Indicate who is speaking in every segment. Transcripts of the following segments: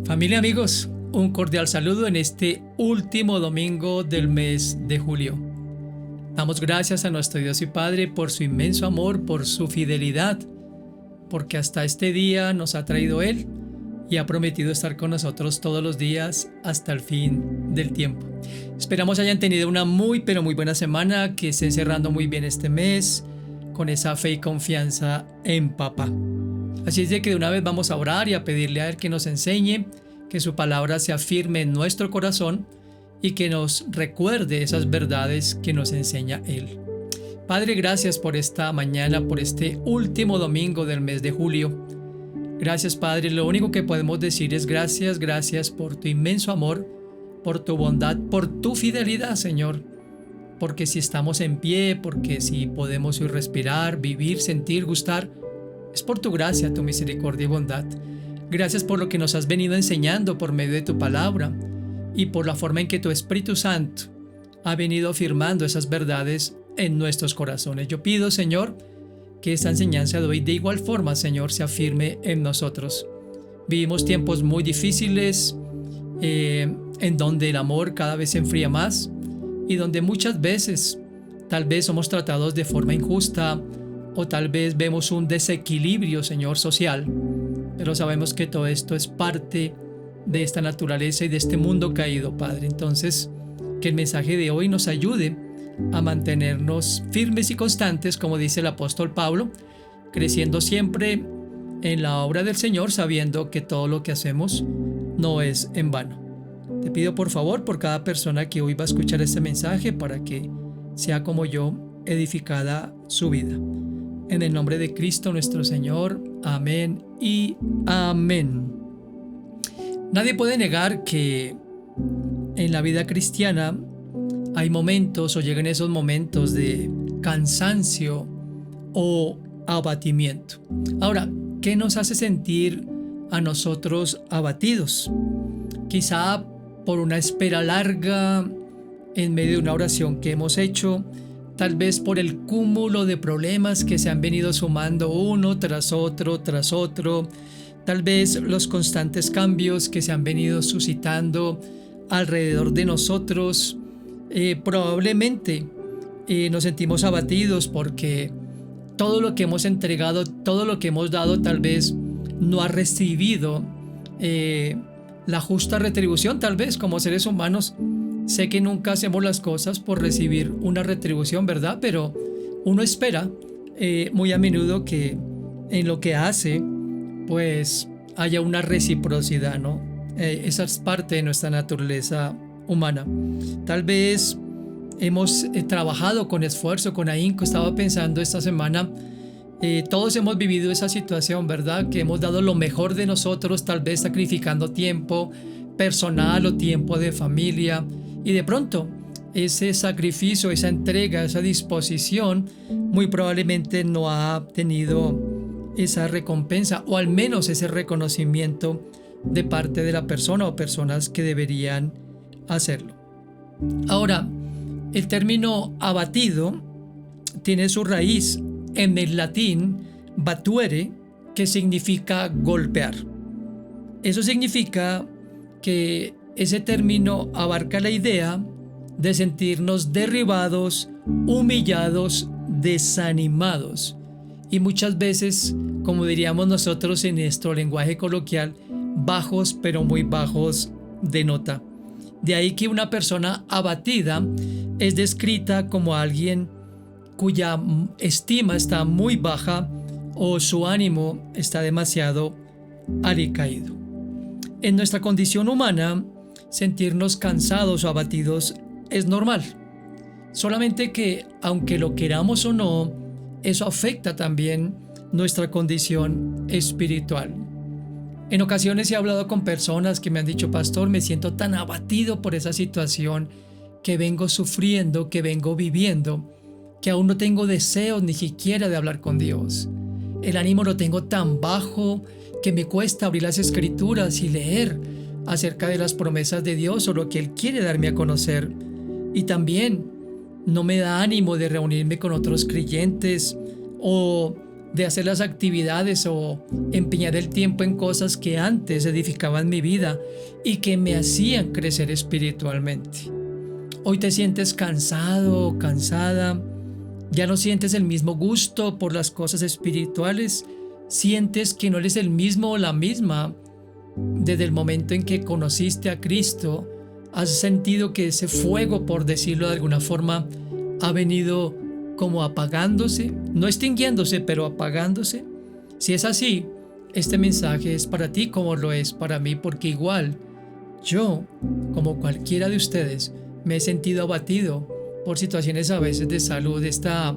Speaker 1: Familia, amigos, un cordial saludo en este último domingo del mes de julio. Damos gracias a nuestro Dios y Padre por su inmenso amor, por su fidelidad, porque hasta este día nos ha traído Él y ha prometido estar con nosotros todos los días hasta el fin del tiempo. Esperamos hayan tenido una muy buena semana, que estén cerrando muy bien este mes con esa fe y confianza en Papá. Así es de que de una vez vamos a orar y a pedirle a Él que nos enseñe, que su palabra se afirme en nuestro corazón y que nos recuerde esas verdades que nos enseña Él. Padre, gracias por esta mañana, por este último domingo del mes de julio. Gracias, Padre. Lo único que podemos decir es gracias por tu inmenso amor, por tu bondad, por tu fidelidad, Señor. Porque si estamos en pie, porque si podemos hoy respirar, vivir, sentir, gustar, es por tu gracia, tu misericordia y bondad. Gracias por lo que nos has venido enseñando por medio de tu palabra y por la forma en que tu Espíritu Santo ha venido afirmando esas verdades en nuestros corazones. Yo pido, Señor, que esta enseñanza de hoy de igual forma, Señor, se afirme en nosotros. Vivimos tiempos muy difíciles, en donde el amor cada vez se enfría más y donde muchas veces tal vez somos tratados de forma injusta, o tal vez vemos un desequilibrio, Señor, social, pero sabemos que todo esto es parte de esta naturaleza y de este mundo caído, Padre. Entonces, que el mensaje de hoy nos ayude a mantenernos firmes y constantes, como dice el apóstol Pablo, creciendo siempre en la obra del Señor, sabiendo que todo lo que hacemos no es en vano. Te pido por favor por cada persona que hoy va a escuchar este mensaje, para que sea como yo, edificada su vida. En el nombre de Cristo nuestro Señor. Amén y amén. Nadie puede negar que en la vida cristiana hay momentos, o llegan esos momentos de cansancio o abatimiento. Ahora, ¿qué nos hace sentir a nosotros abatidos? Quizá por una espera larga en medio de una oración que hemos hecho, tal vez por el cúmulo de problemas que se han venido sumando uno tras otro, tal vez los constantes cambios que se han venido suscitando alrededor de nosotros. Probablemente nos sentimos abatidos porque todo lo que hemos entregado, todo lo que hemos dado, tal vez no ha recibido la justa retribución. Tal vez como seres humanos, sé que nunca hacemos las cosas por recibir una retribución, ¿verdad? Pero uno espera muy a menudo que en lo que hace, pues haya una reciprocidad, ¿no? Esa es parte de nuestra naturaleza humana. Tal vez hemos trabajado con esfuerzo, con ahínco. Estaba pensando esta semana, todos hemos vivido esa situación, ¿verdad? Que hemos dado lo mejor de nosotros, tal vez sacrificando tiempo personal o tiempo de familia, y de pronto ese sacrificio, esa entrega, esa disposición muy probablemente no ha tenido esa recompensa, o al menos ese reconocimiento de parte de la persona o personas que deberían hacerlo. Ahora, el término abatido tiene su raíz en el latín batuere, que significa golpear. Eso significa que ese término abarca la idea de sentirnos derribados, humillados, desanimados, y muchas veces, como diríamos nosotros en nuestro lenguaje coloquial, bajos, pero muy bajos de nota. De ahí que una persona abatida es descrita como alguien cuya estima está muy baja, o su ánimo está demasiado alicaído. En nuestra condición humana, sentirnos cansados o abatidos es normal. Solamente que, aunque lo queramos o no, eso afecta también nuestra condición espiritual. En ocasiones he hablado con personas que me han dicho: pastor, me siento tan abatido por esa situación que vengo sufriendo, que vengo viviendo, que aún no tengo deseos ni siquiera de hablar con Dios. El ánimo lo tengo tan bajo que me cuesta abrir las escrituras y leer acerca de las promesas de Dios o lo que Él quiere darme a conocer. Y también no me da ánimo de reunirme con otros creyentes o de hacer las actividades o empeñar el tiempo en cosas que antes edificaban mi vida y que me hacían crecer espiritualmente. Hoy te sientes cansado o cansada, ya no sientes el mismo gusto por las cosas espirituales, sientes que no eres el mismo o la misma desde el momento en que conociste a Cristo. Has sentido que ese fuego, por decirlo de alguna forma, ha venido como apagándose, no extinguiéndose, pero apagándose. Si es así, este mensaje es para ti como lo es para mí, porque igual yo, como cualquiera de ustedes, me he sentido abatido por situaciones a veces de salud. Esta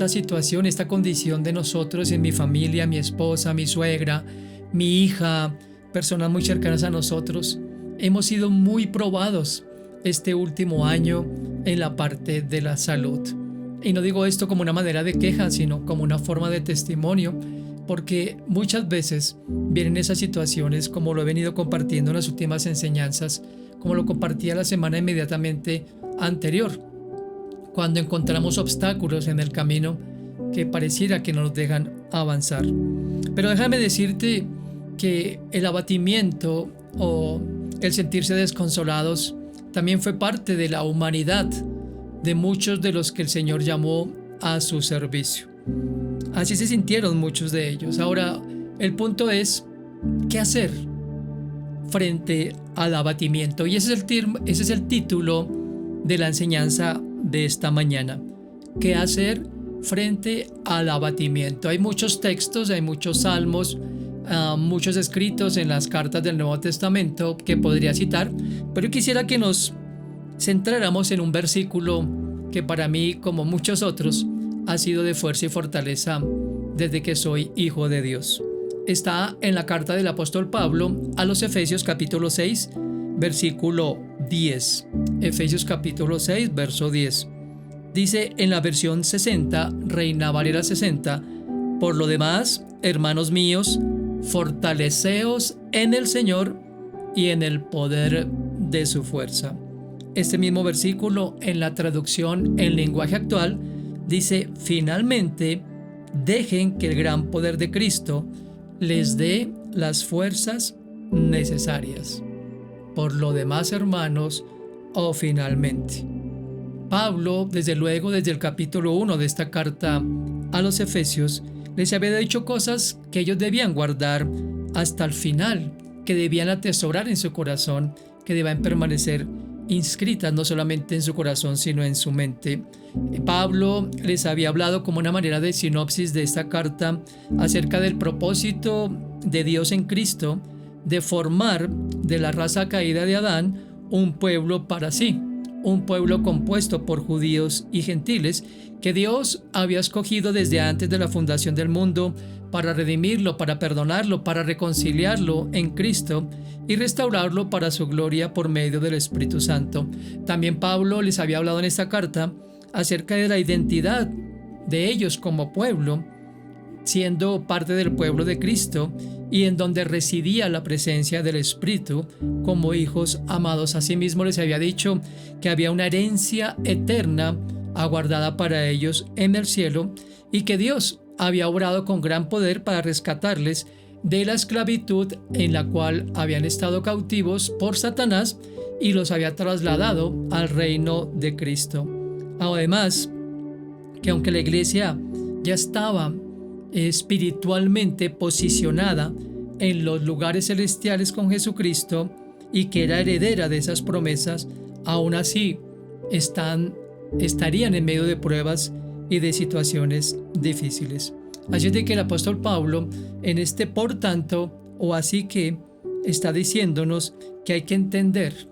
Speaker 1: situación, esta condición de nosotros en mi familia, mi esposa, mi suegra, mi hija, personas muy cercanas a nosotros, hemos sido muy probados este último año en la parte de la salud. Y no digo esto como una manera de queja, sino como una forma de testimonio, porque muchas veces vienen esas situaciones, como lo he venido compartiendo en las últimas enseñanzas, como lo compartía la semana inmediatamente anterior, cuando encontramos obstáculos en el camino que pareciera que no nos dejan avanzar. Pero déjame decirte que el abatimiento o el sentirse desconsolados también fue parte de la humanidad de muchos de los que el Señor llamó a su servicio. Así se sintieron muchos de ellos. Ahora, el punto es, ¿qué hacer frente al abatimiento? Y ese es el título de la enseñanza de esta mañana. ¿Qué hacer frente al abatimiento? Hay muchos textos, hay muchos salmos, muchos escritos en las cartas del Nuevo Testamento que podría citar, pero quisiera que nos centráramos en un versículo que para mí, como muchos otros, ha sido de fuerza y fortaleza desde que soy hijo de Dios. Está en la carta del apóstol Pablo a los Efesios capítulo 6, versículo 10. Efesios capítulo 6, verso 10. Dice en la versión 60, Reina Valera 60, por lo demás, hermanos míos, fortaleceos en el Señor y en el poder de su fuerza. Este mismo versículo en la traducción en lenguaje actual dice, finalmente, dejen que el gran poder de Cristo les dé las fuerzas necesarias. Por lo demás, hermanos, o finalmente. Pablo, desde luego, desde el capítulo 1 de esta carta a los Efesios, les había dicho cosas que ellos debían guardar hasta el final, que debían atesorar en su corazón, que debían permanecer inscritas no solamente en su corazón, sino en su mente. Pablo les había hablado como una manera de sinopsis de esta carta acerca del propósito de Dios en Cristo de formar de la raza caída de Adán un pueblo para sí, un pueblo compuesto por judíos y gentiles que Dios había escogido desde antes de la fundación del mundo para redimirlo, para perdonarlo, para reconciliarlo en Cristo y restaurarlo para su gloria por medio del Espíritu Santo. También Pablo les había hablado en esta carta acerca de la identidad de ellos como pueblo, siendo parte del pueblo de Cristo y en donde residía la presencia del Espíritu como hijos amados. Asimismo les había dicho que había una herencia eterna aguardada para ellos en el cielo y que Dios había obrado con gran poder para rescatarles de la esclavitud en la cual habían estado cautivos por Satanás y los había trasladado al reino de Cristo. Además, que aunque la iglesia ya estaba espiritualmente posicionada en los lugares celestiales con Jesucristo y que era heredera de esas promesas, aún así estarían en medio de pruebas y de situaciones difíciles. Así es de que el apóstol Pablo en este por tanto o así que está diciéndonos que hay que entender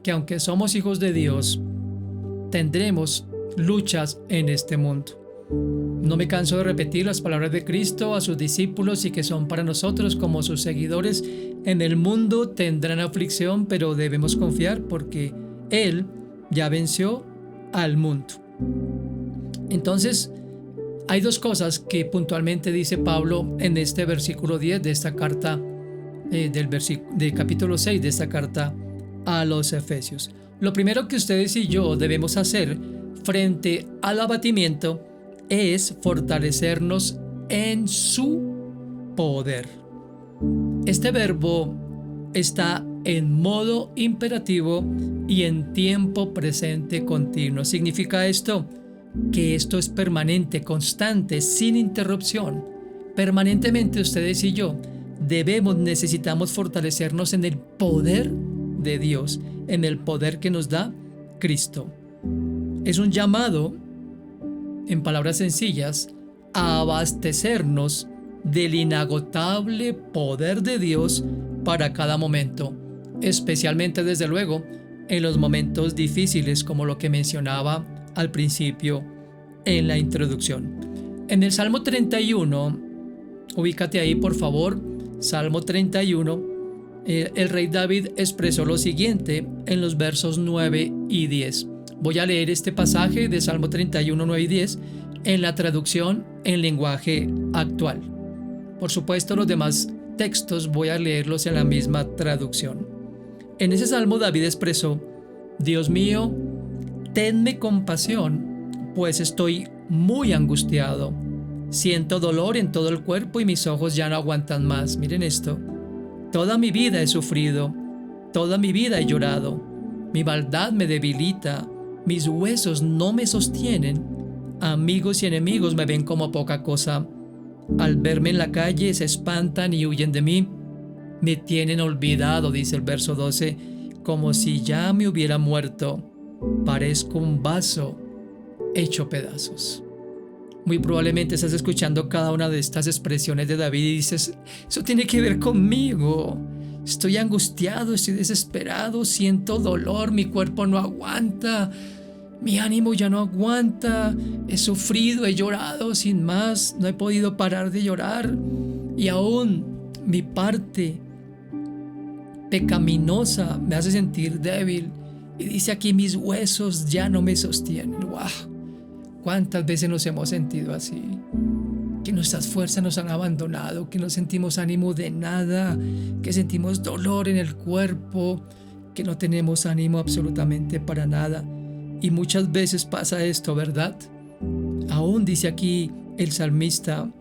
Speaker 1: que aunque somos hijos de Dios, tendremos luchas en este mundo. No me canso de repetir las palabras de Cristo a sus discípulos y que son para nosotros como sus seguidores. En el mundo tendrán aflicción, pero debemos confiar porque Él ya venció al mundo. Entonces, hay dos cosas que puntualmente dice Pablo en este versículo 10 de esta carta, del capítulo 6 de esta carta a los Efesios. Lo primero que ustedes y yo debemos hacer frente al abatimiento es fortalecernos en su poder. Este verbo está en modo imperativo y en tiempo presente continuo. ¿Significa esto? Que esto es permanente, constante, sin interrupción. Permanentemente ustedes y yo necesitamos fortalecernos en el poder de Dios, en el poder que nos da Cristo. Es un llamado, en palabras sencillas, a abastecernos del inagotable poder de Dios para cada momento, especialmente desde luego en los momentos difíciles, como lo que mencionaba al principio en la introducción. En el Salmo 31, ubícate ahí por favor, Salmo 31, el rey David expresó lo siguiente en los versos 9 y 10. Voy a leer este pasaje de Salmo 31, 9 y 10 en la traducción en lenguaje actual. Por supuesto, los demás textos voy a leerlos en la misma traducción. En ese salmo David expresó: Dios mío, tenme compasión, pues estoy muy angustiado. Siento dolor en todo el cuerpo y mis ojos ya no aguantan más. Miren esto. Toda mi vida he sufrido, toda mi vida he llorado. Mi maldad me debilita, mis huesos no me sostienen. Amigos y enemigos me ven como poca cosa. Al verme en la calle se espantan y huyen de mí. Me tienen olvidado, dice el verso 12, como si ya me hubiera muerto. Parezco un vaso hecho pedazos. Muy probablemente estás escuchando cada una de estas expresiones de David y dices: eso tiene que ver conmigo. Estoy angustiado, estoy desesperado, siento dolor, mi cuerpo no aguanta, mi ánimo ya no aguanta, he sufrido, he llorado sin más, no he podido parar de llorar y aún mi parte pecaminosa me hace sentir débil. Y dice aquí: mis huesos ya no me sostienen. ¡Wow! ¿Cuántas veces nos hemos sentido así? Que nuestras fuerzas nos han abandonado, que no sentimos ánimo de nada, que sentimos dolor en el cuerpo, que no tenemos ánimo absolutamente para nada. Y muchas veces pasa esto, ¿verdad? Aún dice aquí el salmista: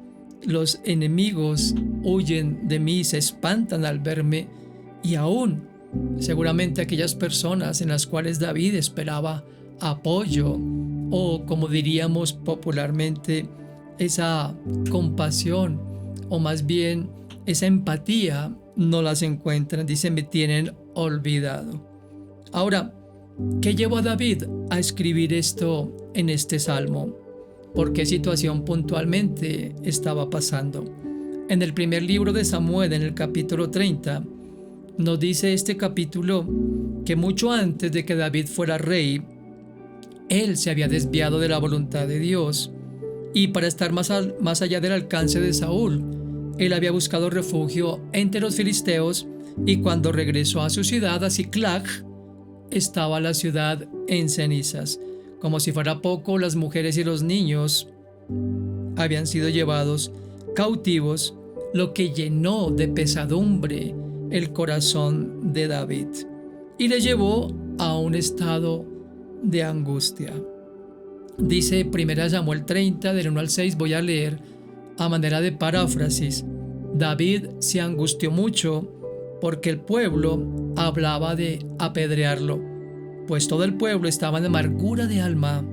Speaker 1: los enemigos huyen de mí, se espantan al verme. Y aún, seguramente aquellas personas en las cuales David esperaba apoyo, o como diríamos popularmente, esa compasión, o más bien esa empatía, no las encuentran. Dice: me tienen olvidado. Ahora, ¿qué llevó a David a escribir esto en este salmo? ¿Por qué situación puntualmente estaba pasando? En el primer libro de Samuel, en el capítulo 30, nos dice este capítulo que mucho antes de que David fuera rey, él se había desviado de la voluntad de Dios, y para estar más allá del alcance de Saúl, él había buscado refugio entre los filisteos, y cuando regresó a su ciudad, a Siclag, estaba la ciudad en cenizas. Como si fuera poco, las mujeres y los niños habían sido llevados cautivos, lo que llenó de pesadumbre el corazón de David y le llevó a un estado de angustia. Dice 1 Samuel 30, del 1 al 6, voy a leer a manera de paráfrasis. David se angustió mucho porque el pueblo hablaba de apedrearlo, pues todo el pueblo estaba en amargura de alma,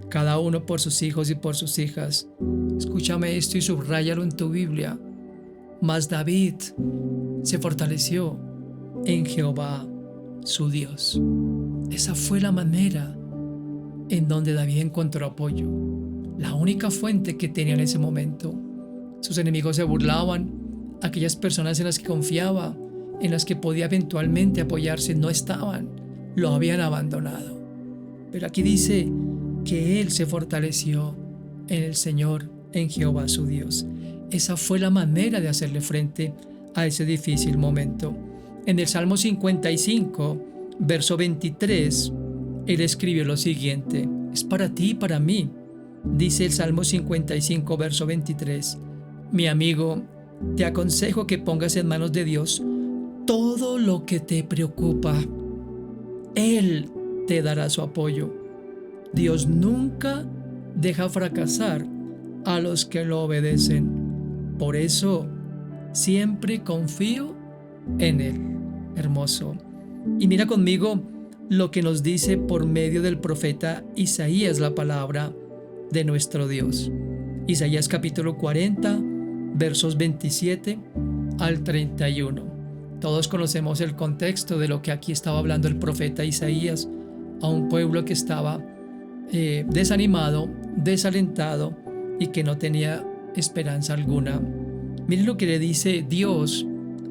Speaker 1: cada uno por sus hijos y por sus hijas. Escúchame esto y subráyalo en tu Biblia. Mas David se fortaleció en Jehová, su Dios. Esa fue la manera en donde David encontró apoyo, la única fuente que tenía en ese momento. Sus enemigos se burlaban, aquellas personas en las que confiaba, en las que podía eventualmente apoyarse, no estaban, lo habían abandonado. Pero aquí dice que él se fortaleció en el Señor, en Jehová su Dios. Esa fue la manera de hacerle frente a ese difícil momento. En el Salmo 55, verso 23, él escribió lo siguiente: es para ti y para mí. Dice el Salmo 55, verso 23: mi amigo, te aconsejo que pongas en manos de Dios todo lo que te preocupa. Él te dará su apoyo. Dios nunca deja fracasar a los que lo obedecen. Por eso siempre confío en Él. Hermoso. Y mira conmigo lo que nos dice por medio del profeta Isaías la palabra de nuestro Dios. Isaías capítulo 40, versos 27 al 31. Todos conocemos el contexto de lo que aquí estaba hablando el profeta Isaías a un pueblo que estaba desanimado, desalentado y que no tenía esperanza alguna. Miren lo que le dice Dios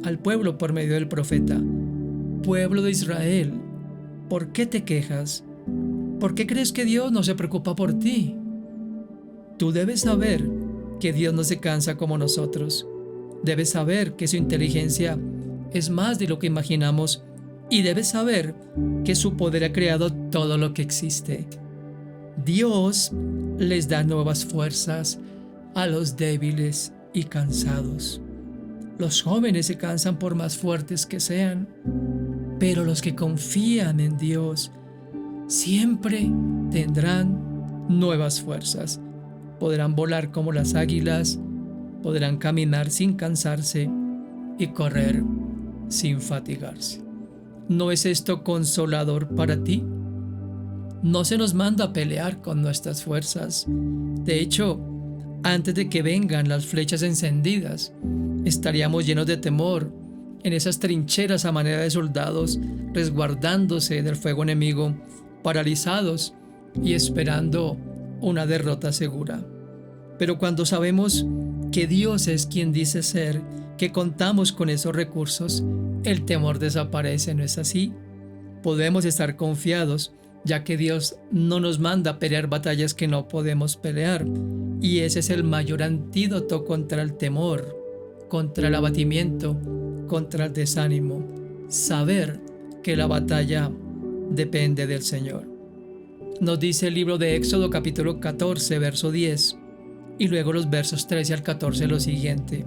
Speaker 1: al pueblo por medio del profeta. Pueblo de Israel, ¿por qué te quejas? ¿Por qué crees que Dios no se preocupa por ti? Tú debes saber que Dios no se cansa como nosotros. Debes saber que su inteligencia es más de lo que imaginamos y debes saber que su poder ha creado todo lo que existe. Dios les da nuevas fuerzas a los débiles y cansados. Los jóvenes se cansan por más fuertes que sean, pero los que confían en Dios siempre tendrán nuevas fuerzas. Podrán volar como las águilas, podrán caminar sin cansarse y correr sin fatigarse. ¿No es esto consolador para ti? No se nos manda a pelear con nuestras fuerzas. De hecho, antes de que vengan las flechas encendidas, estaríamos llenos de temor en esas trincheras a manera de soldados, resguardándose del fuego enemigo, paralizados y esperando una derrota segura. Pero cuando sabemos que Dios es quien dice ser, que contamos con esos recursos, el temor desaparece, ¿no es así? Podemos estar confiados, ya que Dios no nos manda a pelear batallas que no podemos pelear. Y ese es el mayor antídoto contra el temor, contra el abatimiento, contra el desánimo. Saber que la batalla depende del Señor. Nos dice el libro de Éxodo capítulo 14, verso 10, y luego los versos 13 al 14 lo siguiente.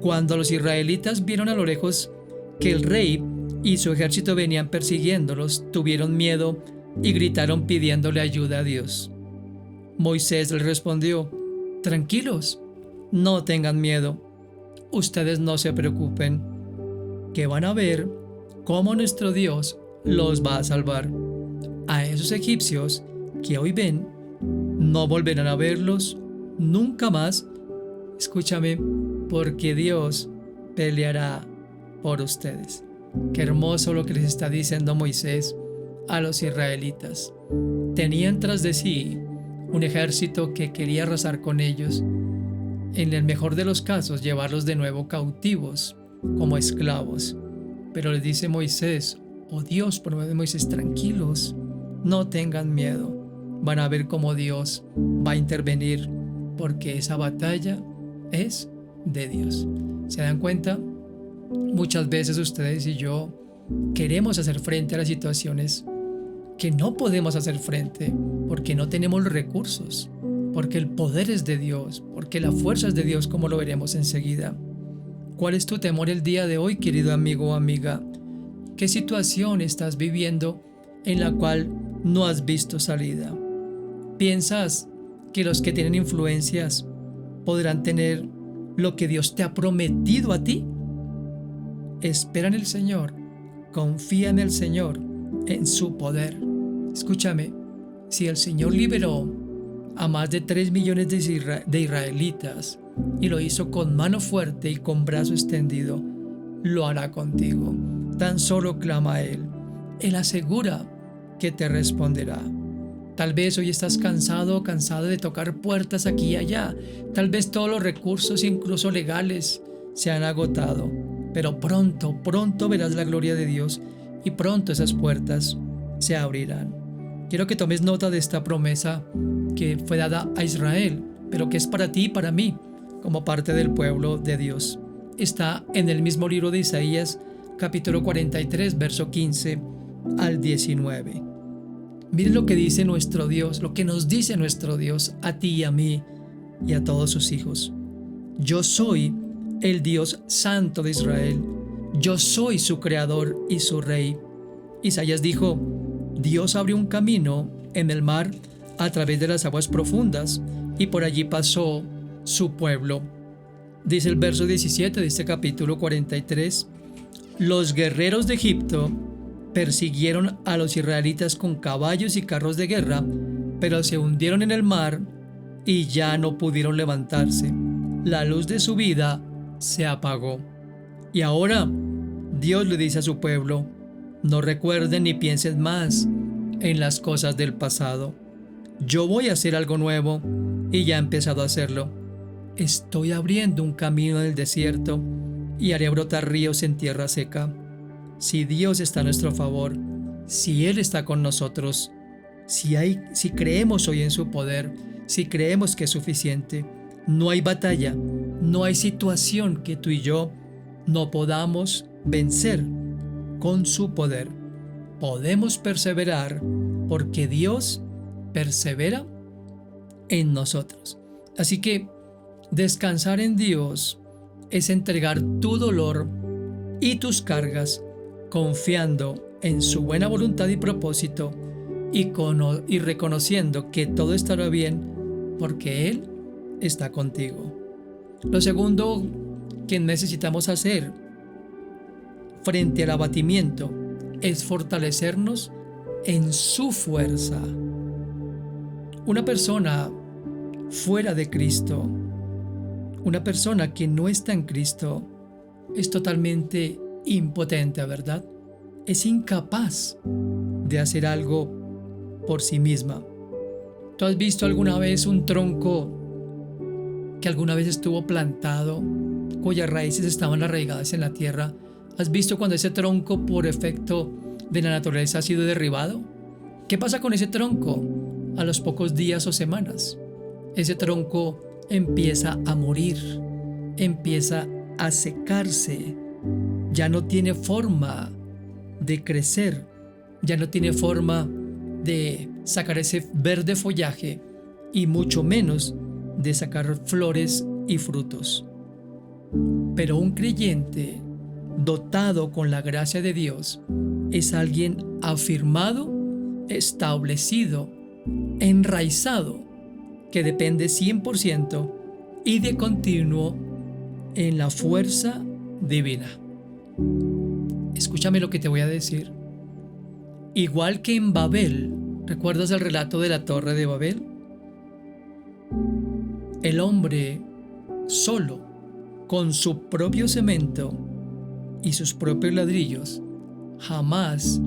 Speaker 1: Cuando los israelitas vieron a lo lejos que el rey y su ejército venían persiguiéndolos, tuvieron miedo y gritaron pidiéndole ayuda a Dios. Moisés les respondió: tranquilos, no tengan miedo, ustedes no se preocupen, que van a ver cómo nuestro Dios los va a salvar. A esos egipcios que hoy ven, no volverán a verlos nunca más. Escúchame, porque Dios peleará por ustedes. Qué hermoso lo que les está diciendo Moisés a los israelitas. Tenían tras de sí un ejército que quería arrasar con ellos. En el mejor de los casos, llevarlos de nuevo cautivos, como esclavos. Pero les dice Moisés, oh Dios, por medio de Moisés, tranquilos, no tengan miedo. Van a ver cómo Dios va a intervenir, porque esa batalla es de Dios. ¿Se dan cuenta? Muchas veces ustedes y yo queremos hacer frente a las situaciones que no podemos hacer frente porque no tenemos recursos, porque el poder es de Dios, porque la fuerza es de Dios, como lo veremos enseguida. ¿Cuál es tu temor el día de hoy, querido amigo o amiga? ¿Qué situación estás viviendo en la cual no has visto salida? ¿Piensas que los que tienen influencias podrán tener lo que Dios te ha prometido a ti? Espera en el Señor, confía en el Señor, en su poder. Escúchame, si el Señor liberó a más de 3 millones de israelitas y lo hizo con mano fuerte y con brazo extendido, lo hará contigo. Tan solo clama a Él. Él asegura que te responderá. Tal vez hoy estás cansado o cansado de tocar puertas aquí y allá. Tal vez todos los recursos, incluso legales, se han agotado. Pero pronto verás la gloria de Dios y pronto esas puertas se abrirán. Quiero que tomes nota de esta promesa que fue dada a Israel, pero que es para ti y para mí, como parte del pueblo de Dios. Está en el mismo libro de Isaías, capítulo 43, verso 15 al 19. Miren lo que dice nuestro Dios, lo que nos dice nuestro Dios a ti y a mí y a todos sus hijos. Yo soy el Dios santo de Israel. Yo soy su creador y su rey. Isaías dijo: Dios abrió un camino en el mar a través de las aguas profundas, y por allí pasó su pueblo. Dice el verso 17 de este capítulo 43, los guerreros de Egipto persiguieron a los israelitas con caballos y carros de guerra, pero se hundieron en el mar y ya no pudieron levantarse. La luz de su vida se apagó. Y ahora Dios le dice a su pueblo, no recuerden ni piensen más en las cosas del pasado. Yo voy a hacer algo nuevo y ya he empezado a hacerlo. Estoy abriendo un camino en el desierto y haré brotar ríos en tierra seca. Si Dios está a nuestro favor, si Él está con nosotros, si creemos hoy en su poder, si creemos que es suficiente, no hay batalla, no hay situación que tú y yo no podamos vencer con su poder. Podemos perseverar porque Dios persevera en nosotros. Así que descansar en Dios es entregar tu dolor y tus cargas confiando en su buena voluntad y propósito y reconociendo que todo estará bien porque Él está contigo. Lo segundo que necesitamos hacer frente al abatimiento es fortalecernos en su fuerza. Una persona fuera de Cristo, una persona que no está en Cristo, es totalmente impotente, ¿verdad? Es incapaz de hacer algo por sí misma. ¿Tú has visto alguna vez un tronco que alguna vez estuvo plantado, cuyas raíces estaban arraigadas en la tierra? ¿Has visto cuando ese tronco, por efecto de la naturaleza, ha sido derribado? ¿Qué pasa con ese tronco? A los pocos días o semanas, ese tronco empieza a morir, empieza a secarse, ya no tiene forma de crecer, ya no tiene forma de sacar ese verde follaje y mucho menos de sacar flores y frutos. Pero un creyente dotado con la gracia de Dios es alguien afirmado, establecido, enraizado, que depende 100% y de continuo en la fuerza divina. Escúchame lo que te voy a decir. Igual que en Babel, ¿recuerdas el relato de la Torre de Babel? El hombre solo, con su propio cemento y sus propios ladrillos, jamás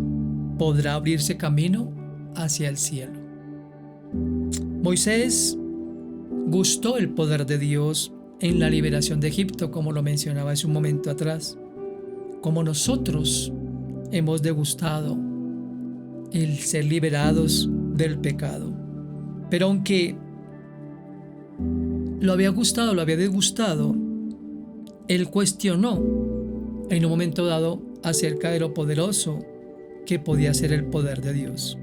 Speaker 1: podrá abrirse camino hacia el cielo. Moisés gustó el poder de Dios en la liberación de Egipto, como lo mencionaba hace un momento atrás. Como nosotros hemos degustado el ser liberados del pecado. Pero aunque lo había gustado, lo había degustado, él cuestionó en un momento dado acerca de lo poderoso que podía ser el poder de Dios.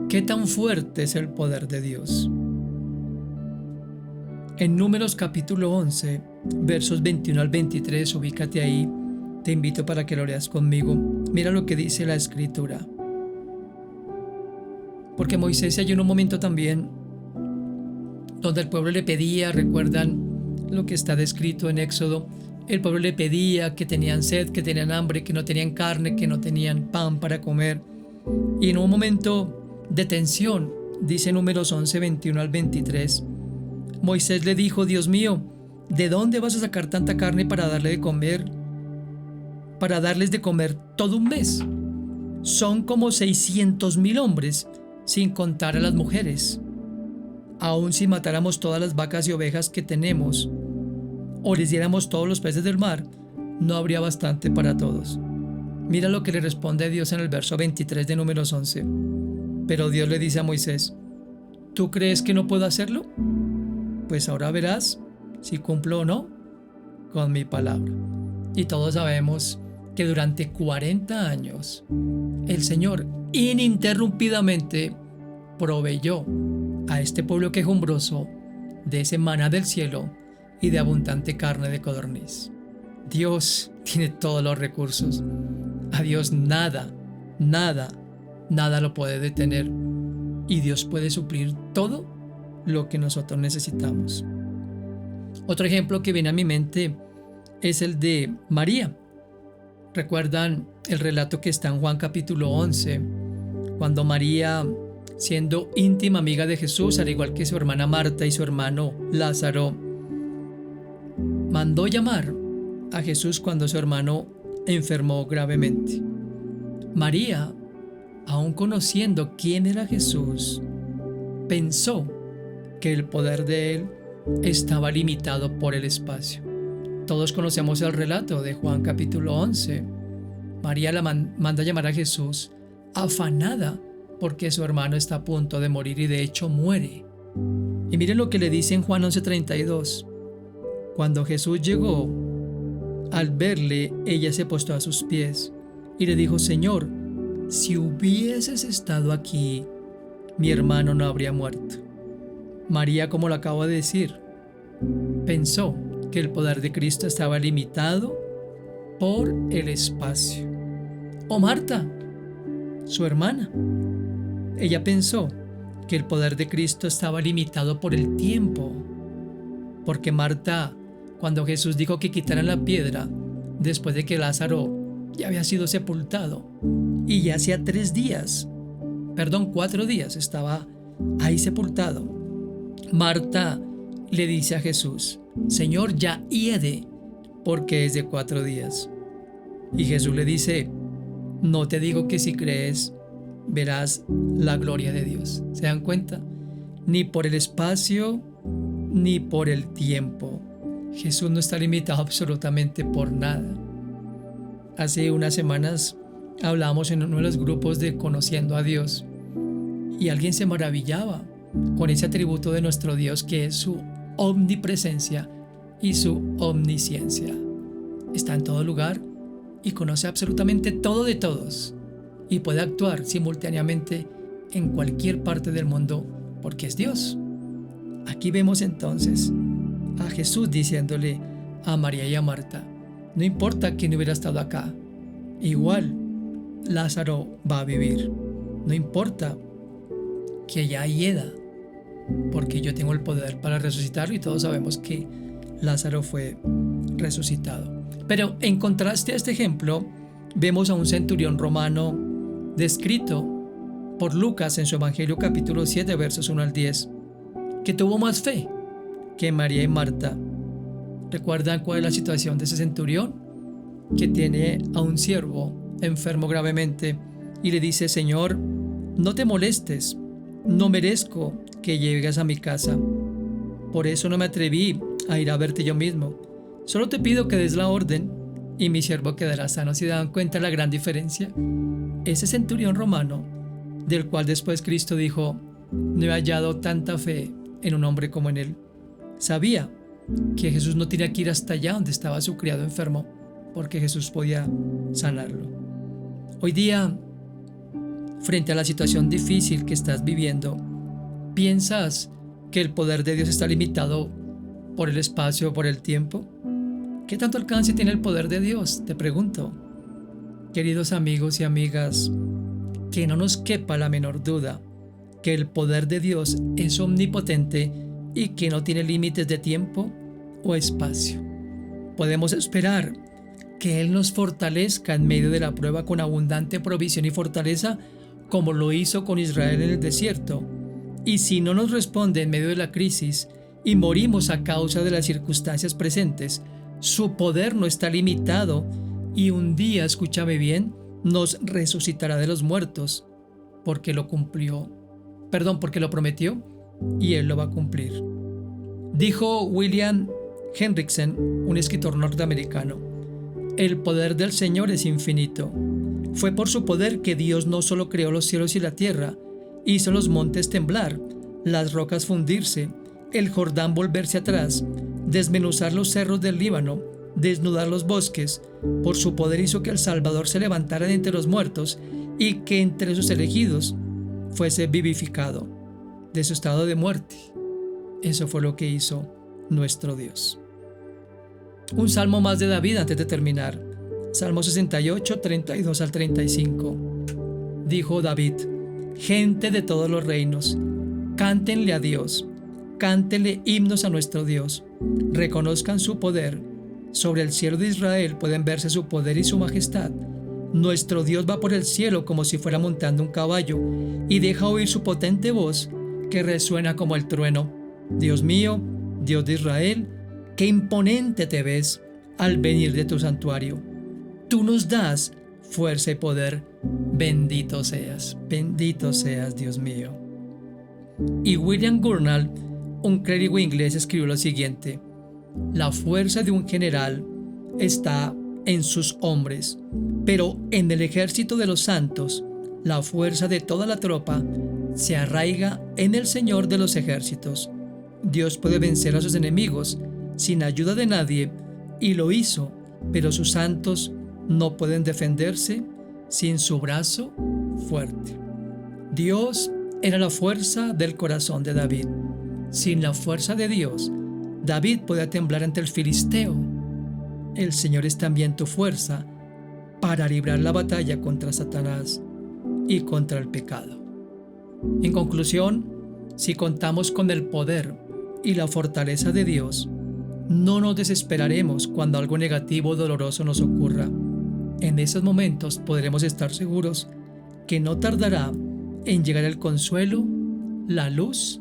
Speaker 1: ¿Qué tan fuerte es el poder de Dios? En Números capítulo 11, versos 21 al 23, ubícate ahí, te invito para que lo leas conmigo. Mira lo que dice la Escritura. Porque Moisés se halló en un momento también donde el pueblo le pedía, recuerdan lo que está descrito en Éxodo, el pueblo le pedía que tenían sed, que tenían hambre, que no tenían carne, que no tenían pan para comer. Y en un momento de tensión, dice Números 11, 21 al 23, Moisés le dijo, Dios mío, ¿de dónde vas a sacar tanta carne para darle de comer? Para darles de comer todo un mes. Son como 600,000 hombres, sin contar a las mujeres. Aun si matáramos todas las vacas y ovejas que tenemos, o les diéramos todos los peces del mar, no habría bastante para todos. Mira lo que le responde Dios en el verso 23 de Números 11. Pero Dios le dice a Moisés, ¿tú crees que no puedo hacerlo? Pues ahora verás si cumplo o no con mi palabra. Y todos sabemos que durante 40 años el Señor ininterrumpidamente proveyó a este pueblo quejumbroso de ese maná del cielo y de abundante carne de codorniz. Dios tiene todos los recursos. A Dios nada lo puede detener. Y Dios puede suplir todo lo que nosotros necesitamos. Otro ejemplo que viene a mi mente es el de María. ¿Recuerdan el relato que está en Juan capítulo 11? Cuando María, siendo íntima amiga de Jesús, al igual que su hermana Marta y su hermano Lázaro, mandó llamar a Jesús cuando su hermano enfermó gravemente. María, aun conociendo quién era Jesús, pensó que el poder de él estaba limitado por el espacio. Todos conocemos el relato de Juan capítulo 11. María la manda llamar a Jesús afanada porque su hermano está a punto de morir y de hecho muere. Y miren lo que le dice en Juan 11:32. Cuando Jesús llegó, al verle, ella se postró a sus pies y le dijo: Señor, si hubieses estado aquí, mi hermano no habría muerto. María, como lo acabo de decir, pensó que el poder de Cristo estaba limitado por el espacio. O Marta, su hermana, ella pensó que el poder de Cristo estaba limitado por el tiempo, porque Marta, cuando Jesús dijo que quitaran la piedra después de que Lázaro ya había sido sepultado y ya hacía 4 días estaba ahí sepultado, Marta le dice a Jesús: Señor, ya hiede, porque es de 4 días. Y Jesús le dice: no te digo que si crees verás la gloria de Dios. ¿Se dan cuenta? Ni por el espacio ni por el tiempo. Jesús no está limitado absolutamente por nada. Hace unas semanas hablábamos en uno de los grupos de Conociendo a Dios y alguien se maravillaba con ese atributo de nuestro Dios que es su omnipresencia y su omnisciencia. Está en todo lugar y conoce absolutamente todo de todos y puede actuar simultáneamente en cualquier parte del mundo porque es Dios. Aquí vemos entonces a Jesús diciéndole a María y a Marta: no importa quién hubiera estado acá, igual Lázaro va a vivir. No importa que ya hieda, porque yo tengo el poder para resucitarlo, y todos sabemos que Lázaro fue resucitado. Pero en contraste a este ejemplo, vemos a un centurión romano descrito por Lucas en su Evangelio capítulo 7 versos 1 al 10, que tuvo más fe que María y Marta. ¿Recuerdan cuál es la situación de ese centurión? Que tiene a un siervo enfermo gravemente y le dice: Señor, no te molestes, no merezco que llegues a mi casa. Por eso no me atreví a ir a verte yo mismo. Solo te pido que des la orden y mi siervo quedará sano. ¿Se dan cuenta la gran diferencia? Ese centurión romano, del cual después Cristo dijo: no he hallado tanta fe en un hombre como en él, sabía que Jesús no tenía que ir hasta allá donde estaba su criado enfermo, porque Jesús podía sanarlo. Hoy día, frente a la situación difícil que estás viviendo, ¿piensas que el poder de Dios está limitado por el espacio o por el tiempo? ¿Qué tanto alcance tiene el poder de Dios? Te pregunto. Queridos amigos y amigas, que no nos quepa la menor duda que el poder de Dios es omnipotente y que no tiene límites de tiempo o espacio. Podemos esperar que Él nos fortalezca en medio de la prueba con abundante provisión y fortaleza, como lo hizo con Israel en el desierto. Y si no nos responde en medio de la crisis y morimos a causa de las circunstancias presentes, su poder no está limitado y un día, escúchame bien, nos resucitará de los muertos porque lo prometió y Él lo va a cumplir. Dijo William Hendrickson, un escritor norteamericano: el poder del Señor es infinito. Fue por su poder que Dios no solo creó los cielos y la tierra, hizo los montes temblar, las rocas fundirse, el Jordán volverse atrás, desmenuzar los cerros del Líbano, desnudar los bosques. Por su poder hizo que el Salvador se levantara de entre los muertos y que entre sus elegidos fuese vivificado de su estado de muerte. Eso fue lo que hizo nuestro Dios. Un salmo más de David antes de terminar. Salmo 68, 32 al 35. Dijo David: gente de todos los reinos, cántenle a Dios, cántele himnos a nuestro Dios, reconozcan su poder. Sobre el cielo de Israel pueden verse su poder y su majestad. Nuestro Dios va por el cielo como si fuera montando un caballo y deja oír su potente voz que resuena como el trueno. Dios mío, Dios de Israel, qué imponente te ves al venir de tu santuario. Tú nos das fuerza y poder. Bendito seas, Dios mío. Y William Gurnall, un clérigo inglés, escribió lo siguiente: la fuerza de un general está en sus hombres, pero en el ejército de los santos, la fuerza de toda la tropa se arraiga en el Señor de los ejércitos. Dios puede vencer a sus enemigos sin ayuda de nadie, y lo hizo, pero sus santos no pueden defenderse sin su brazo fuerte. Dios era la fuerza del corazón de David. Sin la fuerza de Dios, David podía temblar ante el filisteo. El Señor es también tu fuerza para librar la batalla contra Satanás y contra el pecado. En conclusión, si contamos con el poder y la fortaleza de Dios, no nos desesperaremos cuando algo negativo o doloroso nos ocurra. En esos momentos podremos estar seguros que no tardará en llegar el consuelo, la luz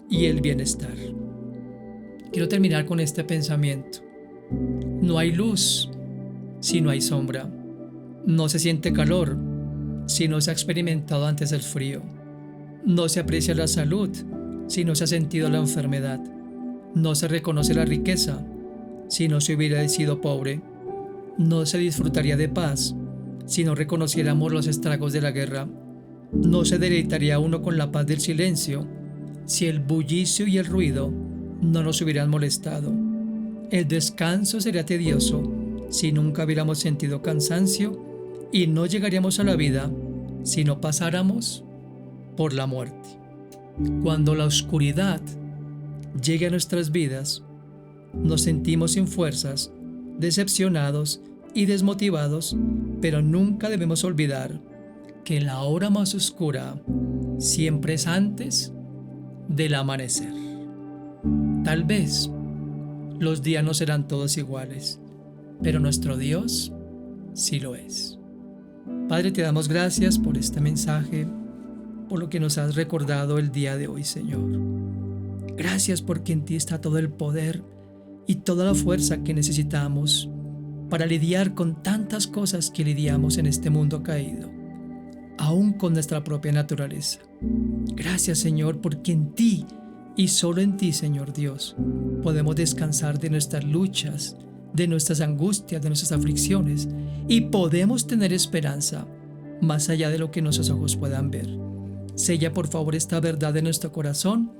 Speaker 1: y el bienestar. Quiero terminar con este pensamiento. No hay luz si no hay sombra. No se siente calor si no se ha experimentado antes el frío. No se aprecia la salud si no se ha sentido la enfermedad. No se reconoce la riqueza si no se hubiera sido pobre. No se disfrutaría de paz si no reconociéramos los estragos de la guerra. No se deleitaría uno con la paz del silencio si el bullicio y el ruido no nos hubieran molestado. El descanso sería tedioso si nunca hubiéramos sentido cansancio, y no llegaríamos a la vida si no pasáramos por la muerte. Cuando la oscuridad llegue a nuestras vidas, nos sentimos sin fuerzas, decepcionados y desmotivados, pero nunca debemos olvidar que la hora más oscura siempre es antes del amanecer. Tal vez los días no serán todos iguales, pero nuestro Dios sí lo es. Padre, te damos gracias por este mensaje, por lo que nos has recordado el día de hoy, Señor. Gracias porque en ti está todo el poder y toda la fuerza que necesitamos para lidiar con tantas cosas que lidiamos en este mundo caído, aún con nuestra propia naturaleza. Gracias, Señor, porque en ti y solo en ti, Señor Dios, podemos descansar de nuestras luchas, de nuestras angustias, de nuestras aflicciones, y podemos tener esperanza más allá de lo que nuestros ojos puedan ver. Sella por favor esta verdad en nuestro corazón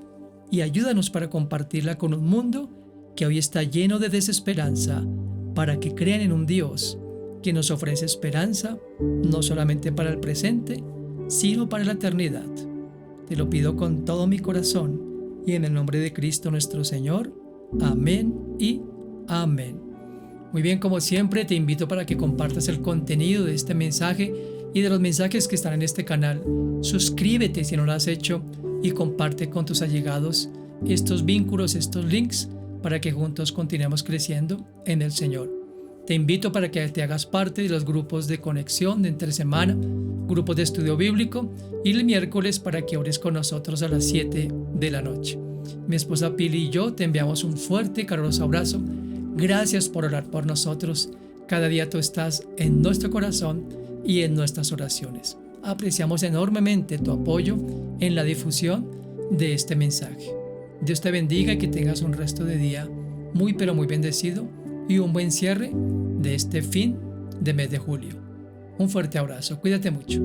Speaker 1: y ayúdanos para compartirla con un mundo que hoy está lleno de desesperanza, para que crean en un Dios que nos ofrece esperanza no solamente para el presente, sino para la eternidad. Te lo pido con todo mi corazón y en el nombre de Cristo nuestro Señor. Amén y amén. Muy bien, como siempre te invito para que compartas el contenido de este mensaje y de los mensajes que están en este canal. Suscríbete si no lo has hecho y comparte con tus allegados estos vínculos, estos links, para que juntos continuemos creciendo en el Señor. Te invito para que te hagas parte de los grupos de conexión de entre semana, grupos de estudio bíblico, y el miércoles para que ores con nosotros a las 7 de la noche. Mi esposa Pili y yo te enviamos un fuerte y caluroso abrazo. Gracias por orar por nosotros. Cada día tú estás en nuestro corazón y en nuestras oraciones. Apreciamos enormemente tu apoyo en la difusión de este mensaje. Dios te bendiga y que tengas un resto de día muy pero muy bendecido y un buen cierre de este fin de mes de julio. Un fuerte abrazo. Cuídate mucho.